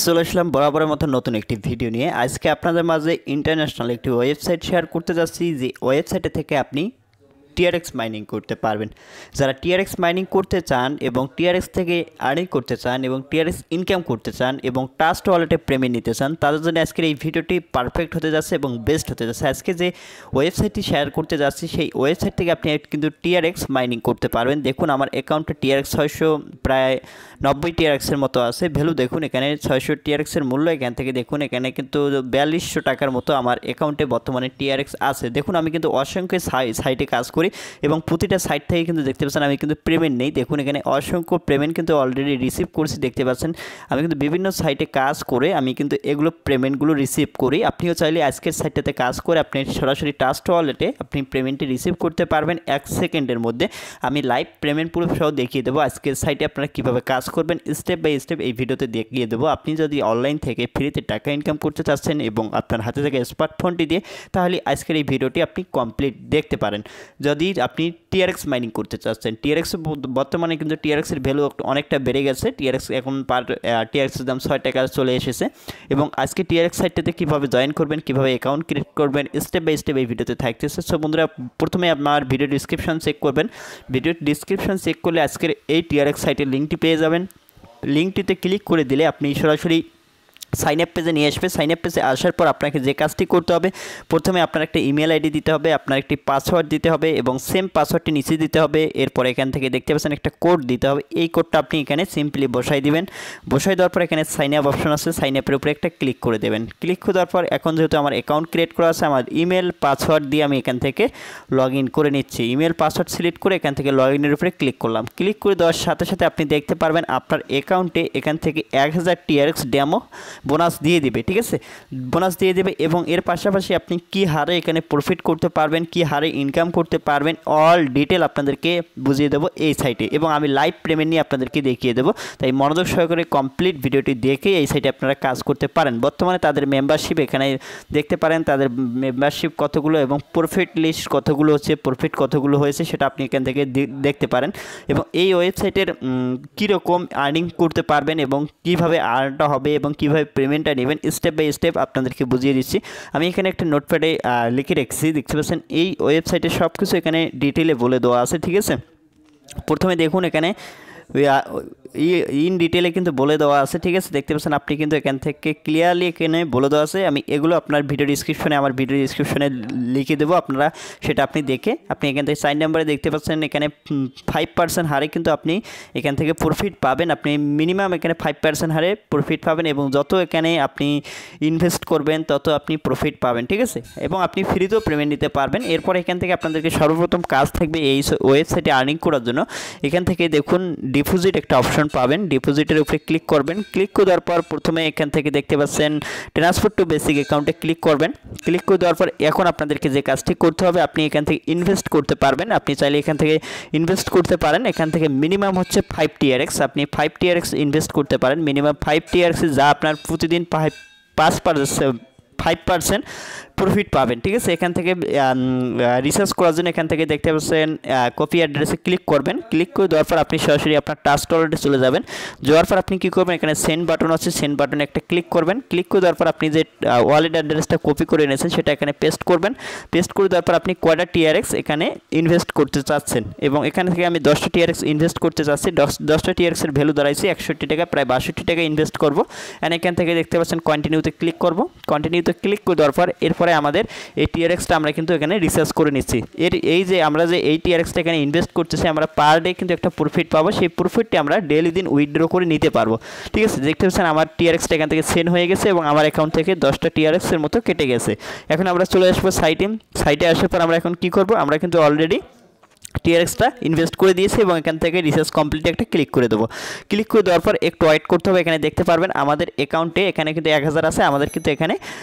চলে আসলাম বরাবরের মতো নতুন একটি ভিডিও নিয়ে। আজকে আপনাদের মাঝে ইন্টারন্যাশনাল একটি ওয়েবসাইট শেয়ার করতে যাচ্ছি, যে ওয়েবসাইটে থেকে আপনি টিআরএক্স মাইনিং করতে পারবেন। যারা টিআরএক্স মাইনিং করতে চান এবং টিআরএক্স থেকে আর্নিং করতে চান এবং টিআরএক্স ইনকাম করতে চান এবং ট্রাস্ট ওয়ালেটে পেমেন্ট নিতে চান, তাদের জন্য আজকের এই ভিডিওটি পারফেক্ট হতে যাচ্ছে এবং বেস্ট হতে যাচ্ছে। আজকে যে ওয়েবসাইটটি শেয়ার করতে যাচ্ছি সেই ওয়েবসাইট থেকে আপনি কিন্তু টিআরএক্স মাইনিং করতে পারবেন। দেখুন আমার অ্যাকাউন্টে টিআরএক্স 600 প্রায় 90 টিআরএক্সের মতো আছে। ভ্যালু দেখুন এখানে 600 টিআরএক্সের মূল্য। এখান থেকে দেখুন এখানে কিন্তু 4200 টাকার মতো আমার অ্যাকাউন্টে বর্তমানে টিআরএক্স আছে। দেখুন আমি কিন্তু অসংখ্য সাইটে কাজ করি এবং প্রতিটা সাইট থেকে কিন্তু দেখতে পাচ্ছেন আমি কিন্তু পেমেন্ট নেই। দেখুন এখানে অসংখ্য পেমেন্ট কিন্তু অলরেডি রিসিভ করছি, দেখতে পাচ্ছেন। আমি কিন্তু বিভিন্ন সাইটে কাজ করে আমি কিন্তু এগুলো পেমেন্টগুলো রিসিভ করি। আপনিও চাইলে আজকের সাইটটাতে কাজ করে আপনি সরাসরি ট্রাস্ট ওয়ালেটে আপনি পেমেন্টটি রিসিভ করতে পারবেন 1 সেকেন্ডের মধ্যে। আমি লাইভ পেমেন্ট প্রুফ সহ দেখিয়ে দেবো আজকের সাইটে আপনারা কীভাবে কাজ করবেন স্টেপ বাই স্টেপ এই ভিডিওতে দেখিয়ে দেবো। আপনি যদি অনলাইন থেকে ফ্রিতে টাকা ইনকাম করতে চাচ্ছেন এবং আপনার হাতে থেকে স্মার্টফোনটি দিয়ে, তাহলে আজকের এই ভিডিওটি আপনি কমপ্লিট দেখতে পারেন। যদি আপনি টিআরএক্স মাইনিং করতে চাচ্ছেন, টিআরএক্স বর্তমানে কিন্তু টিআরএক্সের ভ্যালু অনেকটা বেড়ে গেছে। টিআরএক্স এখন টিআরএক্সের দাম 6 টাকা চলে এসেছে। এবং আজকে টিআরএক্স সাইটটাতে কীভাবে জয়েন করবেন, কীভাবে অ্যাকাউন্ট ক্রিয়েট করবেন, স্টেপ বাই স্টেপ এই ভিডিওতে থাকতেছে। সো বন্ধুরা, প্রথমে আপনার ভিডিও ডিসক্রিপশন চেক করবেন। ভিডিও ডিসক্রিপশন চেক করলে আজকের এই টিআরএক্স সাইটের লিঙ্কটি পেয়ে যাবেন। লিঙ্কটিতে ক্লিক করে দিলে আপনি সরাসরি সাইন আপ পেজে নিয়ে আসবে। সাইন আপ পেজে আসার পর আপনাকে যে কাজটি করতে হবে, প্রথমে আপনার একটা ইমেল আইডি দিতে হবে, আপনার একটি পাসওয়ার্ড দিতে হবে এবং সেম পাসওয়ার্ডটি নিচে দিতে হবে। এরপর এখান থেকে দেখতে পাচ্ছেন একটা কোড দিতে হবে। এই কোডটা আপনি এখানে সিম্পলি বসাই দিবেন। বসাই দেওয়ার পর এখানে সাইন আপ অপশন আছে, সাইন আপের উপরে একটা ক্লিক করে দেবেন। ক্লিক করে দেওয়ার পর এখন যেহেতু আমার অ্যাকাউন্ট ক্রিয়েট করা আছে, আমার ইমেল পাসওয়ার্ড দিয়ে আমি এখান থেকে লগ ইন করে নিচ্ছি। ইমেল পাসওয়ার্ড সিলেক্ট করে এখান থেকে লগ ইনের উপরে ক্লিক করলাম। ক্লিক করে দেওয়ার সাথে সাথে আপনি দেখতে পারবেন আপনার অ্যাকাউন্টে এখান থেকে 1000 টিআরএক্স ডেমো বোনাস দিয়ে দিবে। ঠিক আছে, বোনাস দিয়ে দেবে এবং এর পাশাপাশি আপনি কী হারে এখানে প্রফিট করতে পারবেন, কী হারে ইনকাম করতে পারবেন, অল ডিটেল আপনাদেরকে বুঝিয়ে দেবো এই সাইটে এবং আমি লাইভ পেমেন্ট নিয়ে আপনাদেরকে দেখিয়ে দেবো। তাই মনোযোগ সহকারে কমপ্লিট ভিডিওটি দেখে এই সাইটে আপনারা কাজ করতে পারেন। বর্তমানে তাদের মেম্বারশিপ এখানে দেখতে পারেন, তাদের মেম্বারশিপ কতগুলো এবং প্রফিট লিস্ট কতগুলো হচ্ছে, প্রফিট কতগুলো হয়েছে সেটা আপনি এখান থেকে দেখতে পারেন। এবং এই ওয়েবসাইটের কীরকম আর্নিং করতে পারবেন এবং কীভাবে আর্নটা হবে এবং কীভাবে পেমেন্টটা নেবেন স্টেপ বাই স্টেপ আপনাদেরকে বুঝিয়ে দিচ্ছি। আমি এখানে একটা নোটপ্যাডে লিখে রেখেছি, দেখতে পাচ্ছেন। এই ওয়েবসাইটে সব কিছু এখানে ডিটেলে বলে দেওয়া আছে। ঠিক আছে, প্রথমে দেখুন এখানে ইন ডিটেলে কিন্তু বলে দেওয়া আছে। ঠিক আছে, দেখতে পাচ্ছেন আপনি কিন্তু এখান থেকে ক্লিয়ারলি এখানে বলে দেওয়া আছে। আমি এগুলো আপনার ভিডিও ডিসক্রিপশনে লিখে দেবো, আপনারা সেটা আপনি দেখে আপনি এখান থেকে সাইন নাম্বারে দেখতে পাচ্ছেন এখানে 5% হারে কিন্তু আপনি এখান থেকে প্রফিট পাবেন। আপনি মিনিমাম এখানে 5% হারে প্রফিট পাবেন এবং যত এখানে আপনি ইনভেস্ট করবেন তত আপনি প্রফিট পাবেন। ঠিক আছে, এবং আপনি ফ্রিতেও পেমেন্ট নিতে পারবেন। এরপর এখান থেকে আপনাদেরকে সর্বপ্রথম কাজ থাকবে এই ওয়েবসাইটে আর্নিং করার জন্য। এখান থেকে দেখুন ডিপোজিট একটা অপশন পাবেন, ডিপোজিটের উপরে ক্লিক করবেন। ক্লিক করে দেওয়ার পর প্রথমে এখান থেকে দেখতে পাচ্ছেন ট্রান্সফার টু বেসিক অ্যাকাউন্টে ক্লিক করবেন। ক্লিক করে দেওয়ার পর এখন আপনাদেরকে যে কাজটি করতে হবে, আপনি এখান থেকে ইনভেস্ট করতে পারবেন। আপনি চাইলে এখান থেকে ইনভেস্ট করতে পারেন। এখান থেকে মিনিমাম হচ্ছে 5 টিআরএক্স, আপনি 5 টিআরএক্স ইনভেস্ট করতে পারেন। মিনিমাম 5 টিআরএক্স যা আপনার প্রতিদিন 5% প্রফিট পাবেন। ঠিক আছে, এখান থেকে রিসার্চ করার জন্য এখান থেকে দেখতে পাচ্ছেন কপি অ্যাড্রেসে ক্লিক করবেন। ক্লিক করে দেওয়ার পর আপনি সরাসরি আপনার ট্রাস্ট ওয়ালেটে চলে যাবেন। যাওয়ার পর আপনি কী করবেন, এখানে সেন্ড বাটন আছে, সেন্ড বাটনে একটা ক্লিক করবেন। ক্লিক করে দেওয়ার পর আপনি যে ওয়ালেট অ্যাড্রেসটা কপি করে এনেছেন সেটা এখানে পেস্ট করবেন। পেস্ট করে দেওয়ার পর আপনি কয়টা টিআরএক্স এখানে ইনভেস্ট করতে চাচ্ছেন এবং এখান থেকে আমি 10টা টিআরএক্স ইনভেস্ট করতে চাচ্ছি। 10টা টিআরএক্সের ভ্যালু দাঁড়াইছে 61 টাকা, প্রায় 62 টাকা ইনভেস্ট করবো। অ্যান্ড এখান থেকে দেখতে পাচ্ছেন কন্টিনিউতে ক্লিক করবো। কন্টিনিউতে ক্লিক করে দেওয়ার পর এরপরে আমাদের এই টিআরএক্সটা আমরা কিন্তু এখানে রিসার্চ করে নিচ্ছি। এই যে আমরা যে এই টিআরএক্সটা এখানে ইনভেস্ট করতেছি, আমরা পার ডে কিন্তু একটা প্রফিট পাবো। সেই প্রফিটটি আমরা ডেইলি দিন উইথড্র করে নিতে পারবো। ঠিক আছে, দেখতে পাচ্ছেন আমার টিআরএক্সটা এখান থেকে সেন্ড হয়ে গেছে এবং আমার অ্যাকাউন্ট থেকে 10টা টিআরএক্সের মতো কেটে গেছে। এখন আমরা চলে আসবো সাইটে আসার পর আমরা এখন কী করবো, আমরা কিন্তু অলরেডি টিআরএক্সটা ইনভেস্ট করে দিয়েছি এবং এখান থেকে রিসার্চ কমপ্লিট একটা ক্লিক করে দেবো। ক্লিক করে দেওয়ার পর একটু ওয়েট করতে হবে। এখানে দেখতে পারবেন আমাদের অ্যাকাউন্টে এখানে কিন্তু 1000 আছে, আমাদের কিন্তু এখানে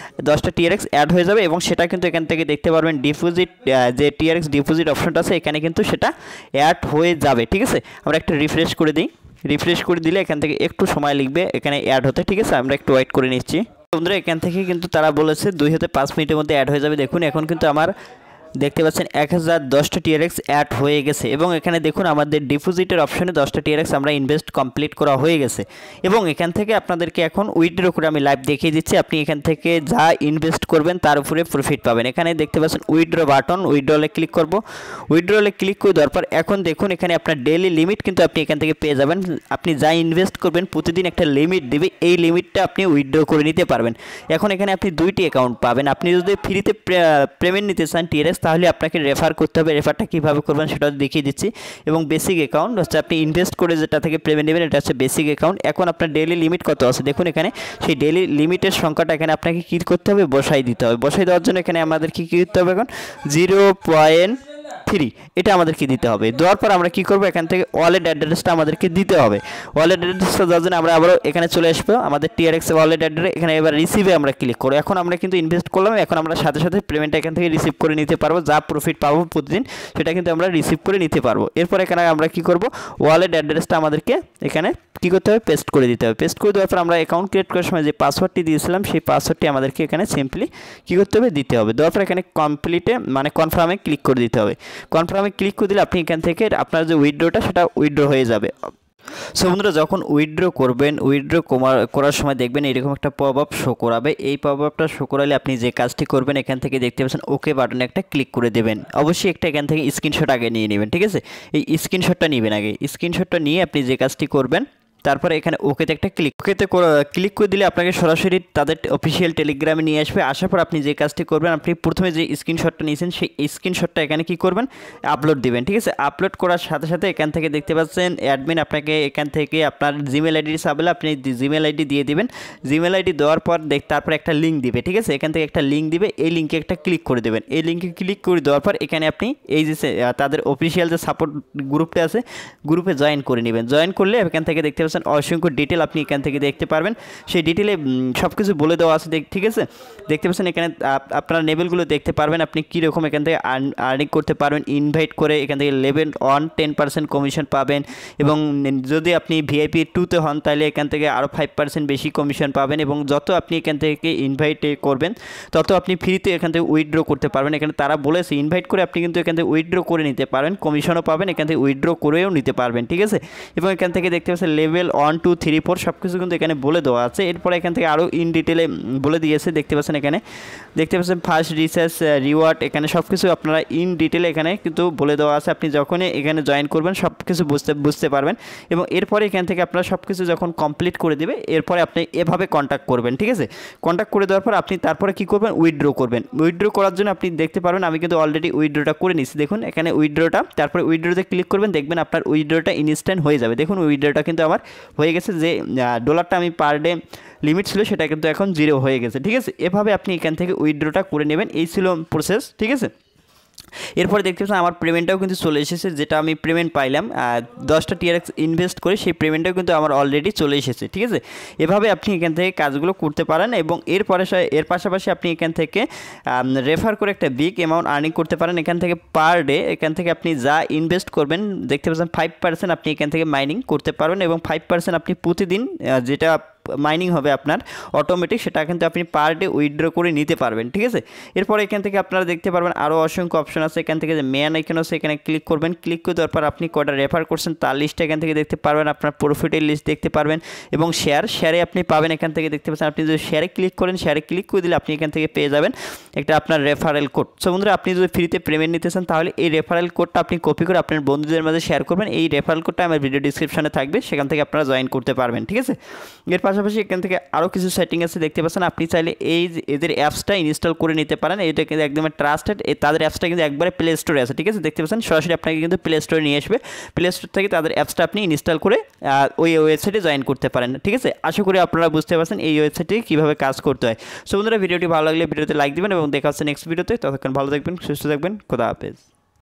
10টা টিআরএক্স অ্যাড হয়ে যাবে এবং সেটা কিন্তু এখান থেকে দেখতে পারবেন ডিপোজিট, যে টিআরএক্স ডিপোজিট অপশনটা আছে এখানে কিন্তু সেটা অ্যাড হয়ে যাবে। ঠিক আছে, আমরা একটা রিফ্রেশ করে দিই। রিফ্রেশ করে দিলে এখান থেকে একটু সময় লাগবে এখানে অ্যাড হতে। ঠিক আছে, আমরা একটু ওয়েট করে নিচ্ছি। বন্ধুরা, এখান থেকে কিন্তু তারা বলেছে 2 থেকে 5 মিনিটের মধ্যে অ্যাড হয়ে যাবে। দেখুন এখন কিন্তু আমার দেখতে পাচ্ছেন 1010টা টিআরএক্স অ্যাড হয়ে গেছে এবং এখানে দেখুন আমাদের ডিপোজিটের অপশনে 10টা টিআরএক্স আমরা ইনভেস্ট কমপ্লিট করা হয়ে গেছে এবং এখান থেকে আপনাদেরকে এখন উইথড্র করে আমি লাইভ দেখিয়ে দিচ্ছি। আপনি এখান থেকে যা ইনভেস্ট করবেন তার উপরে প্রফিট পাবেন। এখানে দেখতে পাচ্ছেন উইথড্র বাটন, উইথড্রলে ক্লিক করব। উইথড্রলে ক্লিক করে দেওয়ার পর এখন দেখুন এখানে আপনার ডেইলি লিমিট কিন্তু আপনি এখান থেকে পেয়ে যাবেন। আপনি যা ইনভেস্ট করবেন প্রতিদিন একটা লিমিট দেবে, এই লিমিটটা আপনি উইথড্র করে নিতে পারবেন। এখন এখানে আপনি 2টি অ্যাকাউন্ট পাবেন। আপনি যদি ফ্রিতে পেমেন্ট নিতে চান টিআরএক্স তাহলে আপনাকে রেফার করতে হবে। রেফারটা কীভাবে করবেন সেটা দেখিয়ে দিচ্ছি। এবং বেসিক অ্যাকাউন্ট হচ্ছে আপনি ইনভেস্ট করে যেটা থেকে পেমেন্ট নেবেন, এটা হচ্ছে বেসিক অ্যাকাউন্ট। এখন আপনার ডেইলি লিমিট কত আছে দেখুন এখানে, সেই ডেইলি লিমিটের সংখ্যাটা এখানে আপনাকে কী করতে হবে, বসাই দিতে হবে। বসাই দেওয়ার জন্য এখানে আমাদের কী করতে হবে, এখন 0.3 এটা আমাদেরকে দিতে হবে। দেওয়ার পর আমরা কী করবো, এখান থেকে ওয়ালেট অ্যাড্রেসটা আমাদেরকে দিতে হবে। ওয়ালেট অ্যাড্রেসটা দেওয়ার জন্য আমরা আবারও এখানে চলে আসবো আমাদের টিআরএক্স ওয়ালেট অ্যাড্রেস। এখানে এবার রিসিভে আমরা ক্লিক করবো। এখন আমরা কিন্তু ইনভেস্ট করলাম, এখন আমরা সাথে সাথে পেমেন্টটা এখান থেকে রিসিভ করে নিতে পারবো। যা প্রফিট পাবো প্রতিদিন সেটা কিন্তু আমরা রিসিভ করে নিতে পারবো। এরপর এখানে আমরা কী করবো, ওয়ালেট অ্যাড্রেসটা আমাদেরকে এখানে কী করতে হবে, পেস্ট করে দিতে হবে। পেস্ট করে দেওয়ার পর আমরা অ্যাকাউন্ট ক্রিয়েট করার সময় যে পাসওয়ার্ডটি দিয়েছিলাম সেই পাসওয়ার্ডটি আমাদেরকে এখানে সিম্পলি কী করতে হবে, দিতে হবে। দেওয়ার পর এখানে কমপ্লিটে মানে কনফার্মে ক্লিক করে দিতে হবে। কনফার্মে ক্লিক করে দিলে আপনি এখান থেকে আপনার যে উইথড্রটা সেটা উইথড্র হয়ে যাবে। সো বন্ধুরা যখন উইথড্র করবেন, উইথড্র করার সময় দেখবেন এরকম একটা পপ আপ শো করাবে। এই পপ আপটা শো করালে আপনি যে কাজটি করবেন এখান থেকে দেখতে পাচ্ছেন ওকে বাটনে একটা ক্লিক করে দেবেন। অবশ্যই একটা এখান থেকে স্ক্রিনশট আগে নিয়ে নেবেন, ঠিক আছে? এই স্ক্রিনশটটা নেবেন আগে। স্ক্রিনশটটা নিয়ে আপনি যে কাজটি করবেন তারপরে এখানে ওকেতে একটা ওকেতে ক্লিক করে দিলে আপনাকে সরাসরি তাদের অফিসিয়াল টেলিগ্রামে নিয়ে আসবে। আসার পর আপনি যে কাজটি করবেন, আপনি প্রথমে যে স্ক্রিনশটটা নিয়েছেন সেই স্ক্রিনশটটা এখানে কি করবেন, আপলোড দিবেন, ঠিক আছে? আপলোড করার সাথে সাথে এখান থেকে দেখতে পাচ্ছেন অ্যাডমিন আপনাকে এখান থেকে আপনার জিমেল আইডি চাইলে আপনি জিমেল আইডি দিয়ে দিবেন। জিমেল আইডি দেওয়ার পর তারপর একটা লিঙ্ক দিবে, ঠিক আছে? এখান থেকে একটা লিঙ্ক দিবে, এই লিঙ্কে একটা ক্লিক করে দেবেন। এই লিঙ্কে ক্লিক করে দেওয়ার পর এখানে আপনি এই যে তাদের অফিসিয়াল যে সাপোর্ট গ্রুপটা আছে গ্রুপে জয়েন করে নেবেন। জয়েন করলে এখান থেকে দেখতে পাচ্ছেন অসংখ্য ডিটেল আপনি এখান থেকে দেখতে পারবেন। সেই ডিটেলে সব কিছু বলে দেওয়া আছে, ঠিক আছে? দেখতে পাচ্ছেন এখানে আপনার লেভেলগুলো দেখতে পারবেন, আপনি কীরকম এখান থেকে আর্নিং করতে পারবেন। ইনভাইট করে এখান থেকে লেভেল 1 10% কমিশন পাবেন এবং যদি আপনি ভিআইপি 2তে হন তাহলে এখান থেকে আরও 5% বেশি কমিশন পাবেন এবং যত আপনি এখান থেকে ইনভাইট করবেন তত আপনি ফ্রিতে এখান থেকে উইথড্র করতে পারবেন। এখানে তারা বলেছে ইনভাইট করে আপনি কিন্তু এখান থেকে উইথড্র করে নিতে পারবেন, কমিশনও পাবেন, এখান থেকে উইথড্র করেও নিতে পারবেন, ঠিক আছে? এবং এখান থেকে দেখতে পাচ্ছেন লেভেল 1 2 3 4 সব কিছু কিন্তু এখানে বলে দেওয়া আছে। এরপরে এখান থেকে আরও ইন ডিটেলে বলে দিয়েছে, দেখতে পাচ্ছেন এখানে দেখতে পাচ্ছেন ফার্স্ট রিসার্চ রিওয়ার্ড, এখানে সব কিছু আপনারা ইন ডিটেলে এখানে কিন্তু বলে দেওয়া আছে। আপনি যখনই এখানে জয়েন করবেন সব কিছু বুঝতে পারবেন এবং এরপরে এখান থেকে আপনারা সব কিছু যখন কমপ্লিট করে দেবে এরপরে আপনি এভাবে কন্ট্যাক্ট করবেন, ঠিক আছে? কন্ট্যাক্ট করে দেওয়ার পর আপনি তারপরে কী করবেন, উইথড্র করবেন। উইথড্র করার জন্য আপনি দেখতে পারবেন আমি কিন্তু অলরেডি উইথড্রটা করে নিচ্ছি। দেখুন এখানে উইথড্রটা, তারপরে উইথড্রতে ক্লিক করবেন, দেখবেন আপনার উইথড্রটা ইনস্ট্যান্ট হয়ে যাবে। দেখুন উইথড্রটা কিন্তু আমার হয়ে গেছে, যে ডলারটা আমি পার ডে লিমিট ছিল সেটা কিন্তু এখন 0 হয়ে গেছে, ঠিক আছে? এভাবে আপনি এখান থেকে উইথড্রটা করে নেবেন। এই ছিল প্রসেস, ঠিক আছে? এরপরে দেখতে পাচ্ছেন আমার পেমেন্টটাও কিন্তু চলে এসেছে, যেটা আমি পেমেন্ট পাইলাম 10টা টিআরএক্স ইনভেস্ট করে সেই পেমেন্টটাও কিন্তু আমার অলরেডি চলে এসেছে, ঠিক আছে? এভাবে আপনি এখান থেকে কাজগুলো করতে পারেন এবং এর পাশাপাশি আপনি এখান থেকে রেফার করে একটা বিগ অ্যামাউন্ট আর্নিং করতে পারেন। এখান থেকে পার ডে এখান থেকে আপনি যা ইনভেস্ট করবেন দেখতে পাচ্ছেন 5% আপনি এখান থেকে মাইনিং করতে পারবেন এবং 5% আপনি প্রতিদিন যেটা মাইনিং হবে আপনার অটোমেটিক সেটা কিন্তু আপনি পার ডে উইথড্র করে নিতে পারবেন, ঠিক আছে? এরপর এখান থেকে আপনারা দেখতে পারবেন আরও অসংখ্য অপশন আছে। এখান থেকে যে মেন আইকন আছে এখানে ক্লিক করবেন। ক্লিক করে দেওয়ার পর আপনি কয়টা রেফার করছেন তার লিস্ট এখান থেকে দেখতে পারবেন, আপনার প্রফিটের লিস্ট দেখতে পারবেন এবং শেয়ারে আপনি পাবেন। এখান থেকে দেখতে পাচ্ছেন আপনি যদি শেয়ারে ক্লিক করেন, শেয়ারে ক্লিক করে দিলে আপনি এখান থেকে পেয়ে যাবেন একটা আপনার রেফারেল কোড। সো বন্ধুরা আপনি যদি ফ্রিতে পেমেন্ট নিতে চান তাহলে এই রেফারেল কোডটা আপনি কপি করে আপনার বন্ধুদের মাঝে শেয়ার করবেন। এই রেফারেল কোডটা আমার ভিডিও ডিসক্রিপশনে থাকবে, সেখান থেকে আপনারা জয়েন করতে পারবেন, ঠিক আছে? এর পাশাপাশি এখান থেকে আরও কিছু সেটিং আছে দেখতে পাচ্ছেন। আপনি চাইলে এদের অ্যাপসটা ইনস্টল করে নিতে পারেন। এটা কিন্তু একদম ট্রাস্টেড, তাদের অ্যাপসটা কিন্তু একবারে প্লে স্টোরে আছে, ঠিক আছে? দেখতে পাচ্ছেন সরাসরি আপনাকে কিন্তু প্লে স্টোরে নিয়ে আসবে। প্লে স্টোর থেকে তাদের অ্যাপসটা আপনি ইনস্টল করে ওই ওয়েবসাইটে জয়েন করতে পারেন, ঠিক আছে? আশা করি আপনারা বুঝতে পারছেন এই ওয়েবসাইটে কীভাবে কাজ করতে হয়। সো বন্ধুরা ভিডিওটি ভালো লাগলে ভিডিওতে লাইক দিবেন এবং দেখা হচ্ছে নেক্সট ভিডিওতে। ততক্ষণ ভালো থাকবেন, সুস্থ থাকবেন, খোদা হাফেজ।